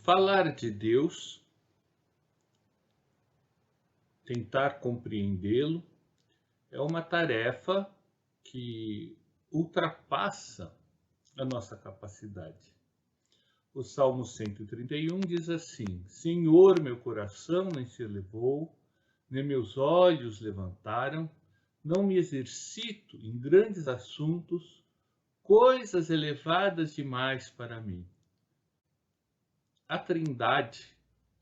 Falar de Deus, tentar compreendê-lo, é uma tarefa que ultrapassa a nossa capacidade. O Salmo 131 diz assim: Senhor, meu coração nem se elevou, nem meus olhos levantaram, não me exercito em grandes assuntos, coisas elevadas demais para mim. A Trindade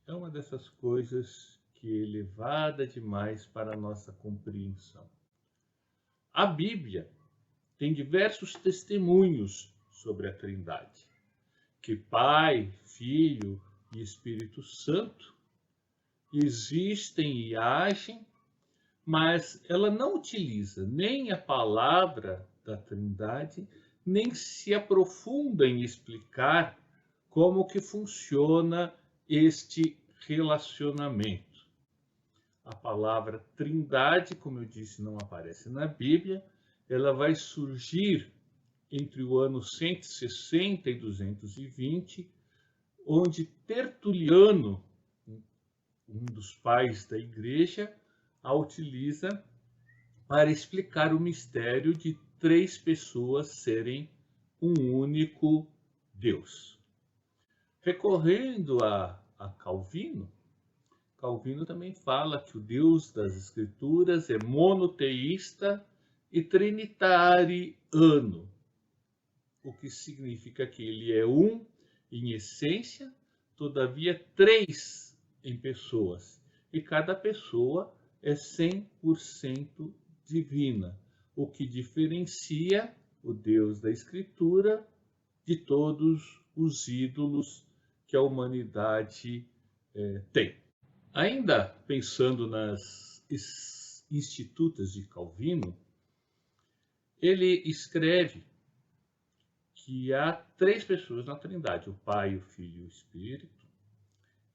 é uma dessas coisas que é elevada demais para a nossa compreensão. A Bíblia tem diversos testemunhos sobre a Trindade, que Pai, Filho e Espírito Santo existem e agem, mas ela não utiliza nem a palavra da Trindade, nem se aprofunda em explicar como que funciona este relacionamento. A palavra Trindade, como eu disse, não aparece na Bíblia. Ela vai surgir entre o ano 160 e 220, onde Tertuliano, um dos pais da Igreja, a utiliza para explicar o mistério de três pessoas serem um único Deus. Recorrendo a Calvino, Calvino também fala que o Deus das Escrituras é monoteísta e trinitariano, o que significa que ele é um em essência, todavia três em pessoas, e cada pessoa é 100% divina, o que diferencia o Deus da Escritura de todos os ídolos que a humanidade tem. Ainda pensando nas Institutas de Calvino, ele escreve que há três pessoas na Trindade, o Pai, o Filho e o Espírito,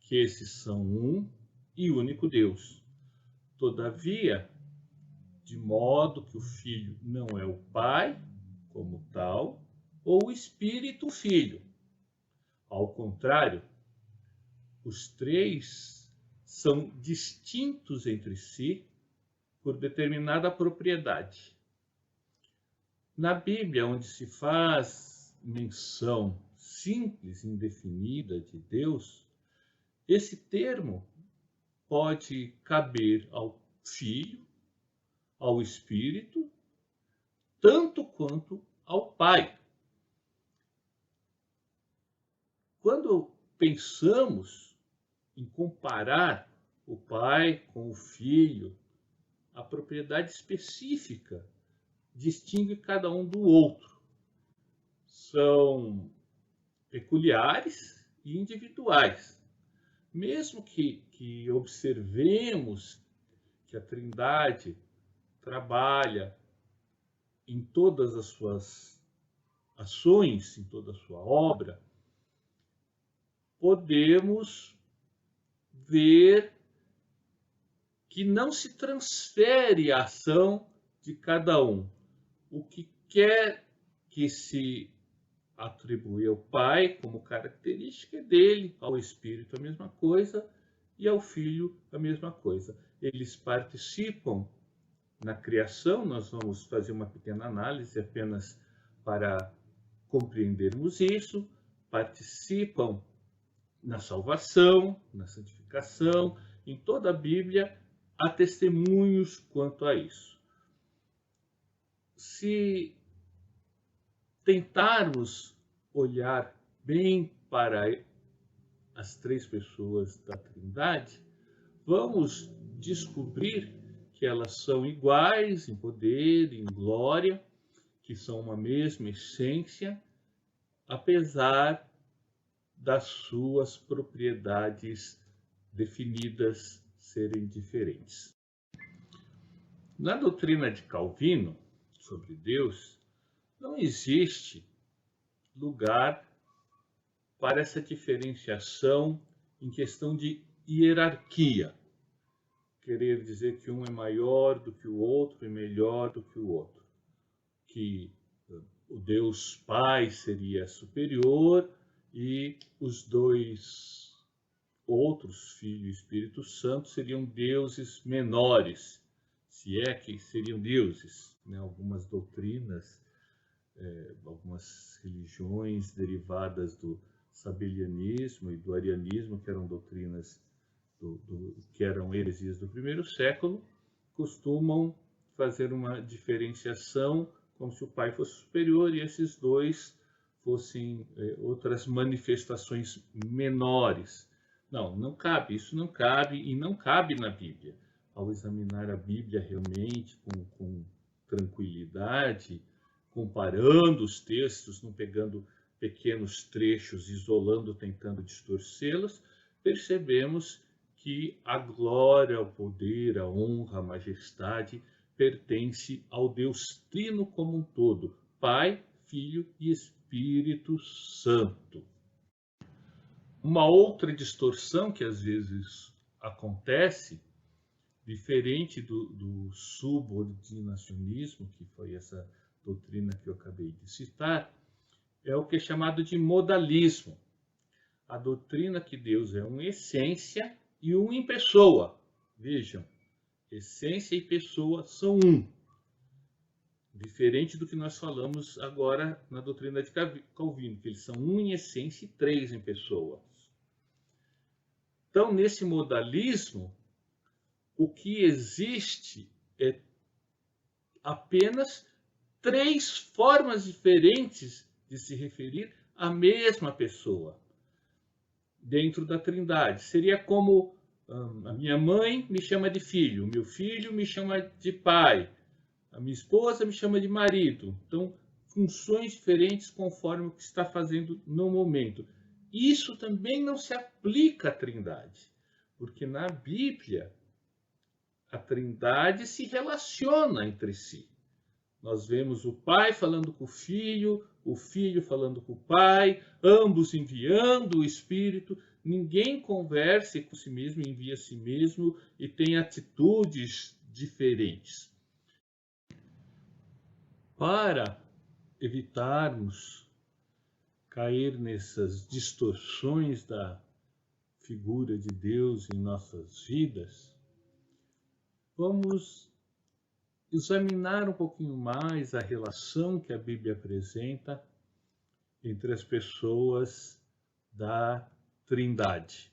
que esses são um e único Deus. Todavia, de modo que o Filho não é o Pai como tal, ou o Espírito o Filho. Ao contrário, os três são distintos entre si por determinada propriedade. Na Bíblia, onde se faz menção simples e indefinida de Deus, esse termo pode caber ao Filho, ao Espírito, tanto quanto ao Pai. Quando pensamos em comparar o Pai com o Filho, a propriedade específica distingue cada um do outro. São peculiares e individuais. Mesmo que observemos que a Trindade trabalha em todas as suas ações, em toda a sua obra, podemos ver que não se transfere a ação de cada um. O que quer que se atribui ao Pai como característica dele, ao Espírito a mesma coisa e ao Filho a mesma coisa. Eles participam na criação, nós vamos fazer uma pequena análise apenas para compreendermos isso, participam na salvação, na santificação, em toda a Bíblia há testemunhos quanto a isso. Se tentarmos olhar bem para as três pessoas da Trindade, vamos descobrir que elas são iguais em poder, em glória, que são uma mesma essência, apesar das suas propriedades definidas serem diferentes. Na doutrina de Calvino sobre Deus, não existe lugar para essa diferenciação em questão de hierarquia. Querer dizer que um é maior do que o outro e melhor do que o outro. Que o Deus Pai seria superior e os dois outros, Filho e Espírito Santo, seriam deuses menores, se é que seriam deuses, né? Algumas doutrinas, algumas religiões derivadas do sabelianismo e do arianismo, que eram doutrinas que eram heresias do primeiro século, costumam fazer uma diferenciação como se o Pai fosse superior e esses dois fossem outras manifestações menores. Não, não cabe, isso não cabe e não cabe na Bíblia. Ao examinar a Bíblia realmente com tranquilidade, comparando os textos, não pegando pequenos trechos, isolando, tentando distorcê-los, percebemos que a glória, o poder, a honra, a majestade pertence ao Deus Trino como um todo, Pai, Filho e Espírito Santo. Uma outra distorção que às vezes acontece, diferente do subordinacionismo, que foi essa doutrina que eu acabei de citar, é o que é chamado de modalismo. A doutrina que Deus é uma essência e um em pessoa. Vejam, essência e pessoa são um. Diferente do que nós falamos agora na doutrina de Calvino, que eles são um em essência e três em pessoa. Então, nesse modalismo, o que existe é apenas três formas diferentes de se referir à mesma pessoa dentro da Trindade. Seria como a minha mãe me chama de filho, o meu filho me chama de pai, a minha esposa me chama de marido. Então, funções diferentes conforme o que está fazendo no momento. Isso também não se aplica à Trindade, porque na Bíblia a Trindade se relaciona entre si. Nós vemos o Pai falando com o Filho falando com o Pai, ambos enviando o Espírito. Ninguém conversa com si mesmo, envia a si mesmo e tem atitudes diferentes. Para evitarmos cair nessas distorções da figura de Deus em nossas vidas, vamos examinar um pouquinho mais a relação que a Bíblia apresenta entre as pessoas da Trindade.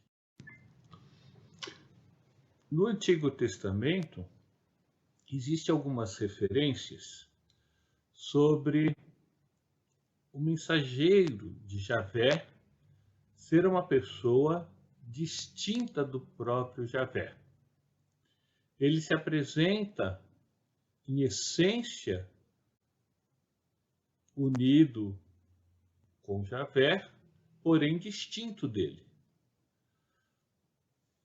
No Antigo Testamento, existem algumas referências sobre o mensageiro de Javé ser uma pessoa distinta do próprio Javé. Ele se apresenta, em essência, unido com Javé, porém distinto dele.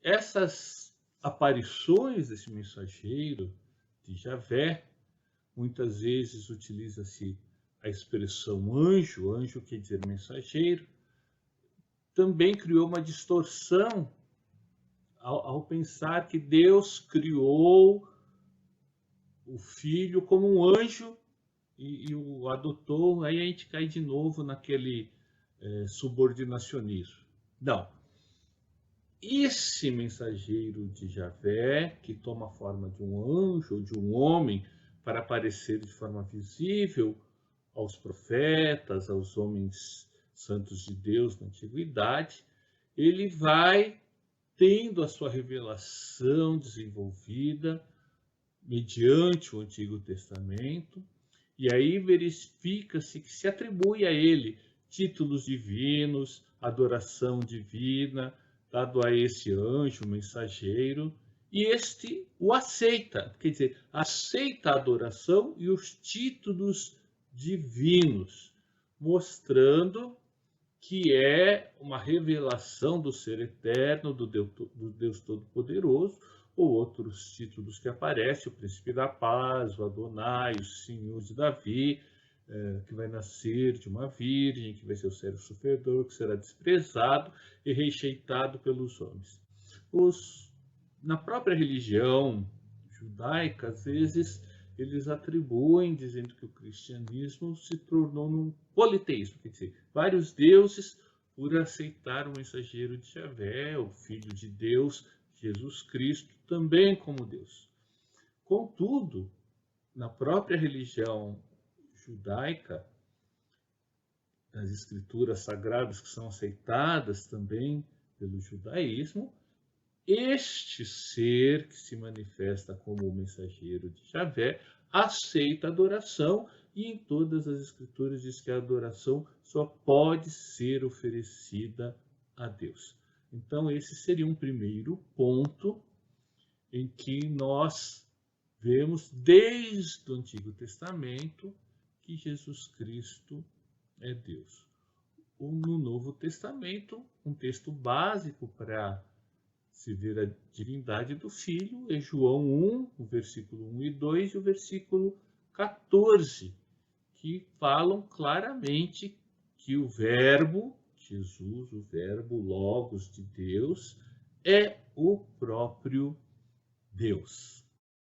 Essas aparições desse mensageiro de Javé, muitas vezes utiliza-se a expressão anjo, anjo quer dizer mensageiro, também criou uma distorção ao pensar que Deus criou o Filho como um anjo e o adotou, aí a gente cai de novo naquele subordinacionismo. Não. Esse mensageiro de Javé, que toma a forma de um anjo ou de um homem para aparecer de forma visível aos profetas, aos homens santos de Deus na antiguidade, ele vai tendo a sua revelação desenvolvida mediante o Antigo Testamento, e aí verifica-se que se atribui a ele títulos divinos, adoração divina, dado a esse anjo, mensageiro, e este o aceita, quer dizer, aceita a adoração e os títulos divinos, mostrando que é uma revelação do ser eterno, do Deus Todo-Poderoso, ou outros títulos que aparecem, o Príncipe da Paz, o Adonai, o Senhor de Davi, que vai nascer de uma virgem, que vai ser o servo sofredor, que será desprezado e rejeitado pelos homens. Na própria religião judaica, às vezes, eles atribuem, dizendo que o cristianismo se tornou num politeísmo, quer dizer, vários deuses por aceitar o mensageiro de Javé, o Filho de Deus, Jesus Cristo, também como Deus. Contudo, na própria religião judaica, nas escrituras sagradas que são aceitadas também pelo judaísmo, este ser que se manifesta como o mensageiro de Javé aceita a adoração, e em todas as escrituras diz que a adoração só pode ser oferecida a Deus. Então esse seria um primeiro ponto em que nós vemos desde o Antigo Testamento que Jesus Cristo é Deus. No Novo Testamento, um texto básico para se ver a divindade do Filho é João 1, o versículo 1 e 2 e o versículo 14, que falam claramente que o Verbo, Jesus, o Verbo, Logos de Deus, é o próprio Deus.